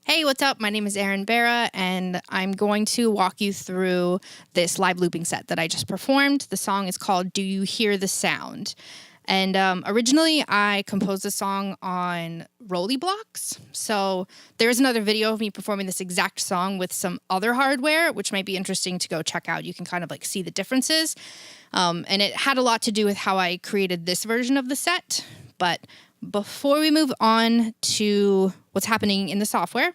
Hey, what's up? My name is Barra, and I'm going to walk you through this live looping set that I just performed. The song is called Do You Hear the Sound? And originally, I composed the song on Rolly blocks. So there's another video of me performing this exact song with some other hardware, which might be interesting to go check out. You can kind of like see the differences. And it had a lot to do with how I created this version of the set. But before we move on to what's happening in the software,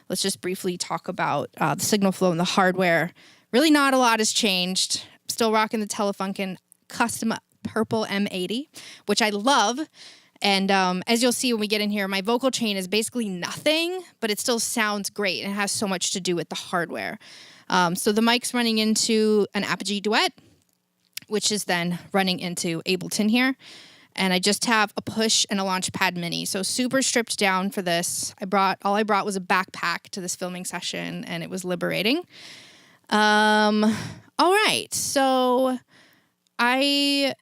let's just briefly talk about the signal flow and the hardware. Really not a lot has changed. Still rocking the Telefunken custom purple M80, which I love. And as you'll see when we get in here, my vocal chain is basically nothing, but it still sounds great and it has so much to do with the hardware. So the mic's running into an Apogee Duet, which is then running into Ableton here. And I just have a push and a Launchpad Mini. So super stripped down for this. All I brought was a backpack to this filming session, and it was liberating. All right. So I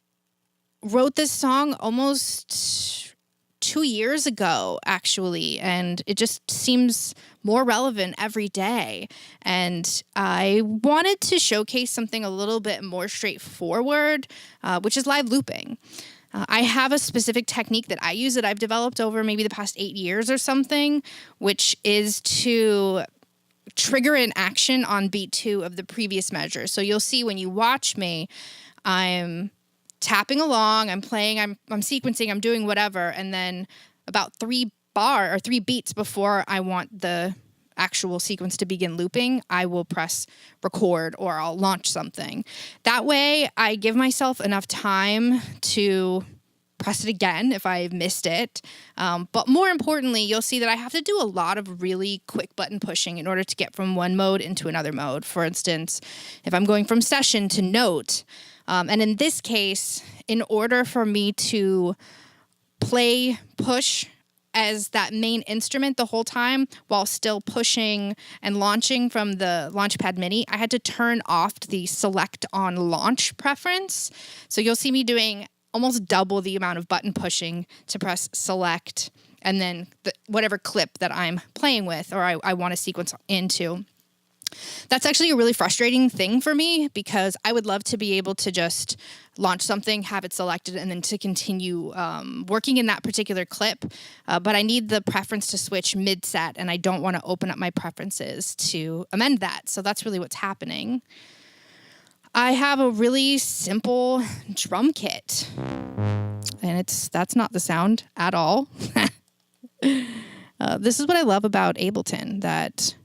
wrote this song almost 2 years ago, actually, and it just seems more relevant every day. And I wanted to showcase something a little bit more straightforward, which is live looping. I have a specific technique that I use that I've developed over maybe the past 8 years or something, which is to trigger an action on beat 2 of the previous measure. So you'll see when you watch me, I'm tapping along, I'm playing, I'm sequencing, I'm doing whatever, and then about 3 beats before I want the actual sequence to begin looping, I will press record or I'll launch something. That way, I give myself enough time to press it again if I've missed it. But more importantly, you'll see that I have to do a lot of really quick button pushing in order to get from one mode into another mode. For instance, if I'm going from session to note, and in this case, in order for me to push as that main instrument the whole time while still pushing and launching from the Launchpad Mini, I had to turn off the select on launch preference. So you'll see me doing almost double the amount of button pushing to press select and then whatever clip that I'm playing with or I want to sequence into. That's actually a really frustrating thing for me because I would love to be able to just launch something, have it selected, and then to continue working in that particular clip. But I need the preference to switch mid-set, and I don't want to open up my preferences to amend that. So that's really what's happening. I have a really simple drum kit, and that's not the sound at all. This is what I love about Ableton, that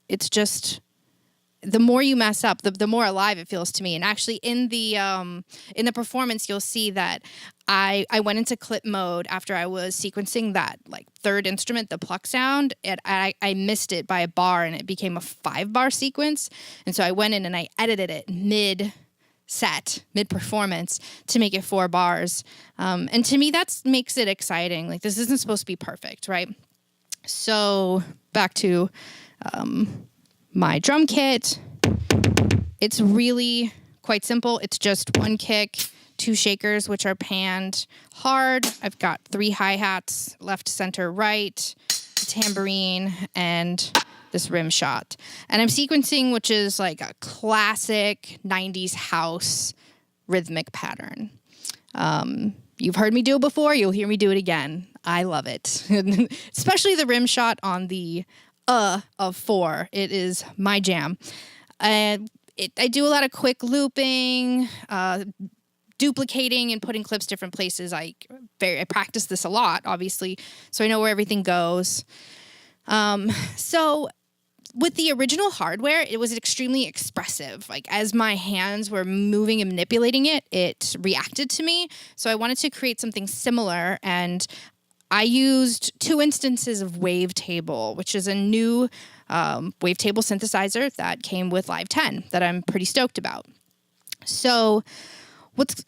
it's just the more you mess up, the more alive it feels to me. And actually in the performance, you'll see that I went into clip mode after I was sequencing that like third instrument, the pluck sound. I missed it by a bar and it became a 5-bar sequence. And so I went in and I edited it mid-performance to make it 4 bars. And to me, that makes it exciting. Like this isn't supposed to be perfect, right? So back to my drum kit. It's really quite simple. It's just 1 kick, 2 shakers, which are panned hard. I've got 3 hi-hats, left, center, right, a tambourine, and this rim shot. And I'm sequencing, which is like a classic 90s house rhythmic pattern. You've heard me do it before. You'll hear me do it again. I love it. Especially the rim shot on the of 4. It is my jam. I do a lot of quick looping, duplicating and putting clips different places. I practice this a lot, obviously, so I know where everything goes. So with the original hardware, it was extremely expressive. Like as my hands were moving and manipulating it, it reacted to me. So I wanted to create something similar, and I used 2 instances of Wavetable, which is a new Wavetable synthesizer that came with Live 10 that I'm pretty stoked about. So what's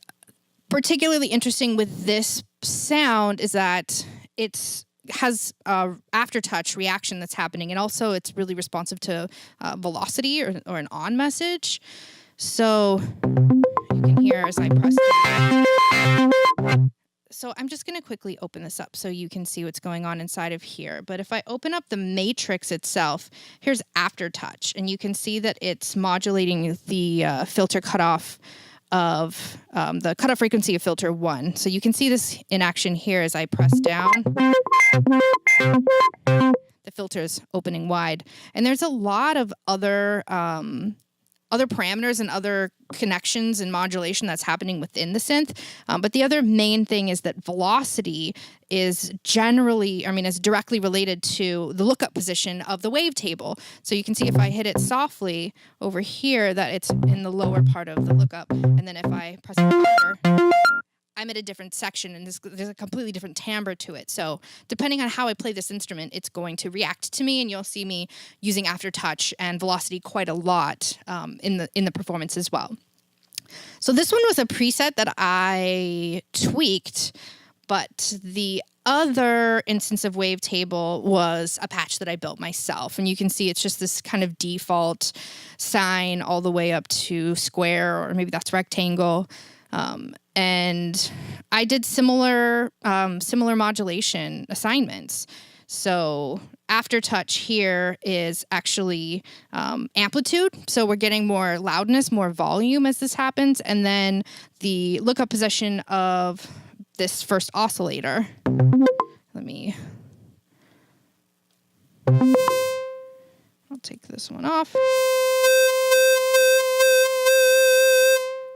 particularly interesting with this sound is that it has aftertouch reaction that's happening, and also it's really responsive to velocity or an on message. So you can hear as I press So I'm just going to quickly open this up so you can see what's going on inside of here. But if I open up the matrix itself, here's Aftertouch, and you can see that it's modulating the filter cutoff of the cutoff frequency of filter 1. So you can see this in action here as I press down. The filter is opening wide. And there's a lot of other parameters and other connections and modulation that's happening within the synth. But the other main thing is that velocity is is directly related to the lookup position of the wavetable. So you can see if I hit it softly over here that it's in the lower part of the lookup. And then if I press it harder, I'm at a different section, and there's a completely different timbre to it. So depending on how I play this instrument, it's going to react to me, and you'll see me using Aftertouch and velocity quite a lot in the performance as well. So this one was a preset that I tweaked, but the other instance of Wavetable was a patch that I built myself. And you can see it's just this kind of default sine all the way up to square, or maybe that's rectangle. And I did similar modulation assignments. So Aftertouch here is actually amplitude. So we're getting more loudness, more volume as this happens. And then the lookup position of this first oscillator. I'll take this one off.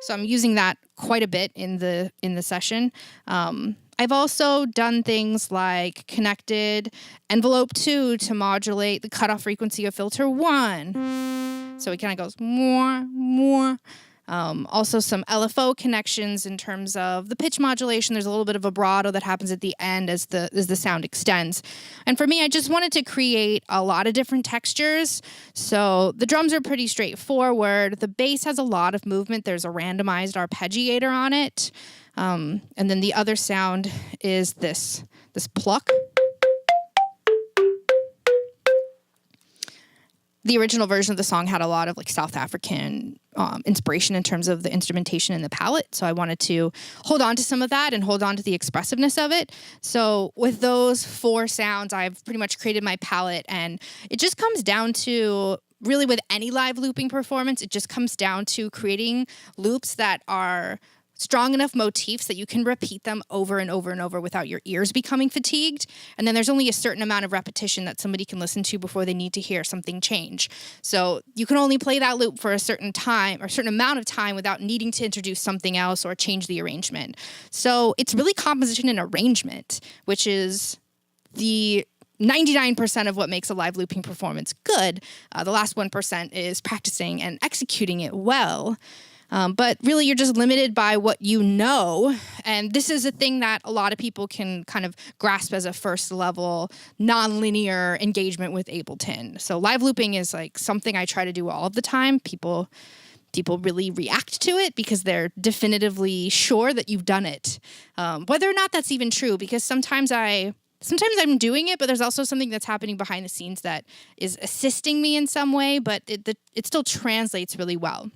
So I'm using that quite a bit in the session. I've also done things like connected envelope 2 to modulate the cutoff frequency of filter 1. So it kind of goes more. Also some LFO connections in terms of the pitch modulation. There's a little bit of vibrato that happens at the end as the sound extends. And for me, I just wanted to create a lot of different textures. So the drums are pretty straightforward. The bass has a lot of movement. There's a randomized arpeggiator on it. And then the other sound is this pluck. The original version of the song had a lot of like South African inspiration in terms of the instrumentation and the palette. So I wanted to hold on to some of that and hold on to the expressiveness of it. So with those 4 sounds, I've pretty much created my palette, and it just comes down to, really with any live looping performance, it just comes down to creating loops that are strong enough motifs that you can repeat them over and over and over without your ears becoming fatigued. And then there's only a certain amount of repetition that somebody can listen to before they need to hear something change. So you can only play that loop for a certain time or a certain amount of time without needing to introduce something else or change the arrangement. So it's really composition and arrangement, which is the 99% of what makes a live looping performance good. The last 1% is practicing and executing it well. But really, you're just limited by what you know. And this is a thing that a lot of people can kind of grasp as a first level, non-linear engagement with Ableton. So live looping is like something I try to do all of the time. People really react to it because they're definitively sure that you've done it. Whether or not that's even true, because sometimes I'm doing it, but there's also something that's happening behind the scenes that is assisting me in some way, but it still translates really well.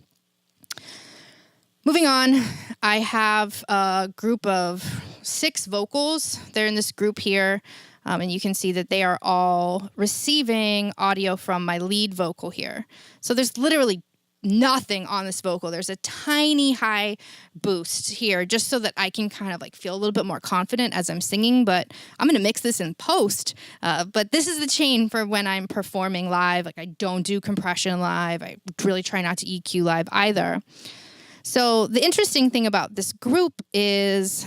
Moving on, I have a group of 6 vocals. They're in this group here, and you can see that they are all receiving audio from my lead vocal here. So there's literally nothing on this vocal. There's a tiny high boost here just so that I can kind of like feel a little bit more confident as I'm singing, but I'm going to mix this in post. But this is the chain for when I'm performing live. Like I don't do compression live. I really try not to EQ live either. So the interesting thing about this group is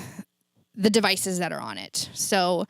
the devices that are on it. So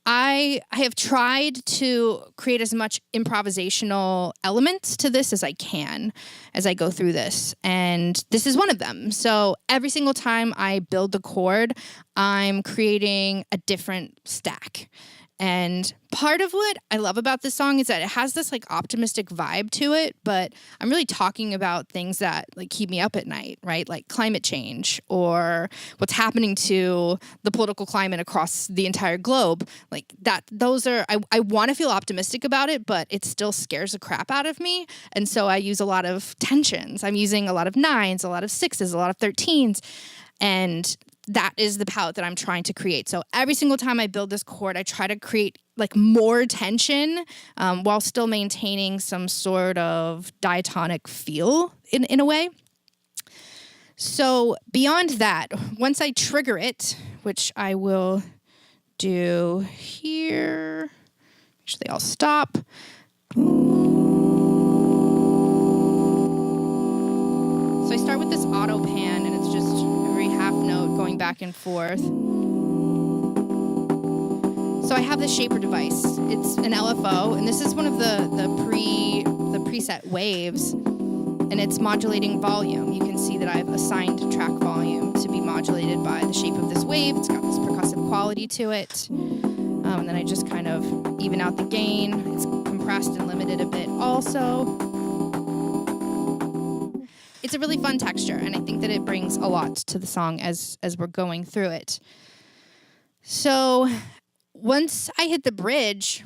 I have tried to create as much improvisational elements to this as I can as I go through this. And this is one of them. So every single time I build the chord, I'm creating a different stack. And part of what I love about this song is that it has this like optimistic vibe to it, but I'm really talking about things that like keep me up at night, right? Like climate change or what's happening to the political climate across the entire globe. Like that, those are, I want to feel optimistic about it, but it still scares the crap out of me. And so I use a lot of tensions. I'm using a lot of 9s, a lot of 6s, a lot of 13s. And that is the palette that I'm trying to create. So every single time I build this chord, I try to create like more tension while still maintaining some sort of diatonic feel in a way. So beyond that, once I trigger it, which I will do here, make sure they all stop. So I start with this auto pan, and it's just every half note going back and forth. So I have this shaper device. It's an LFO, and this is one of the preset waves, and it's modulating volume. You can see that I've assigned track volume to be modulated by the shape of this wave. It's got this percussive quality to it. And then I just kind of even out the gain. It's compressed and limited a bit also. It's a really fun texture, and I think that it brings a lot to the song as we're going through it. So once I hit the bridge,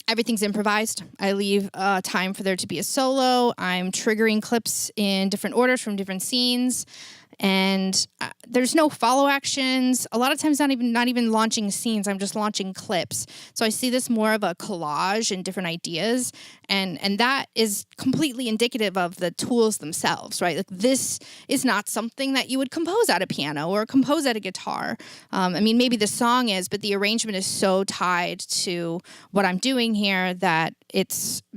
everything's improvised. I leave time for there to be a solo. I'm triggering clips in different orders from different scenes. And there's no follow actions. A lot of times not even launching scenes. I'm just launching clips. So I see this more of a collage and different ideas. And that is completely indicative of the tools themselves, right? Like this is not something that you would compose at a piano or compose at a guitar. I mean, maybe the song is, but the arrangement is so tied to what I'm doing here that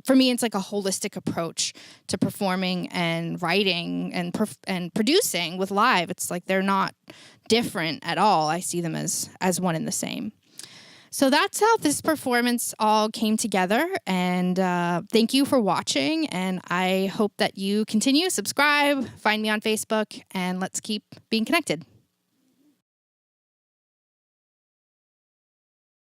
for me, it's like a holistic approach to performing and writing and producing with live. It's like they're not different at all. I see them as one and the same. So that's how this performance all came together. And thank you for watching. And I hope that you continue, subscribe, find me on Facebook, and let's keep being connected.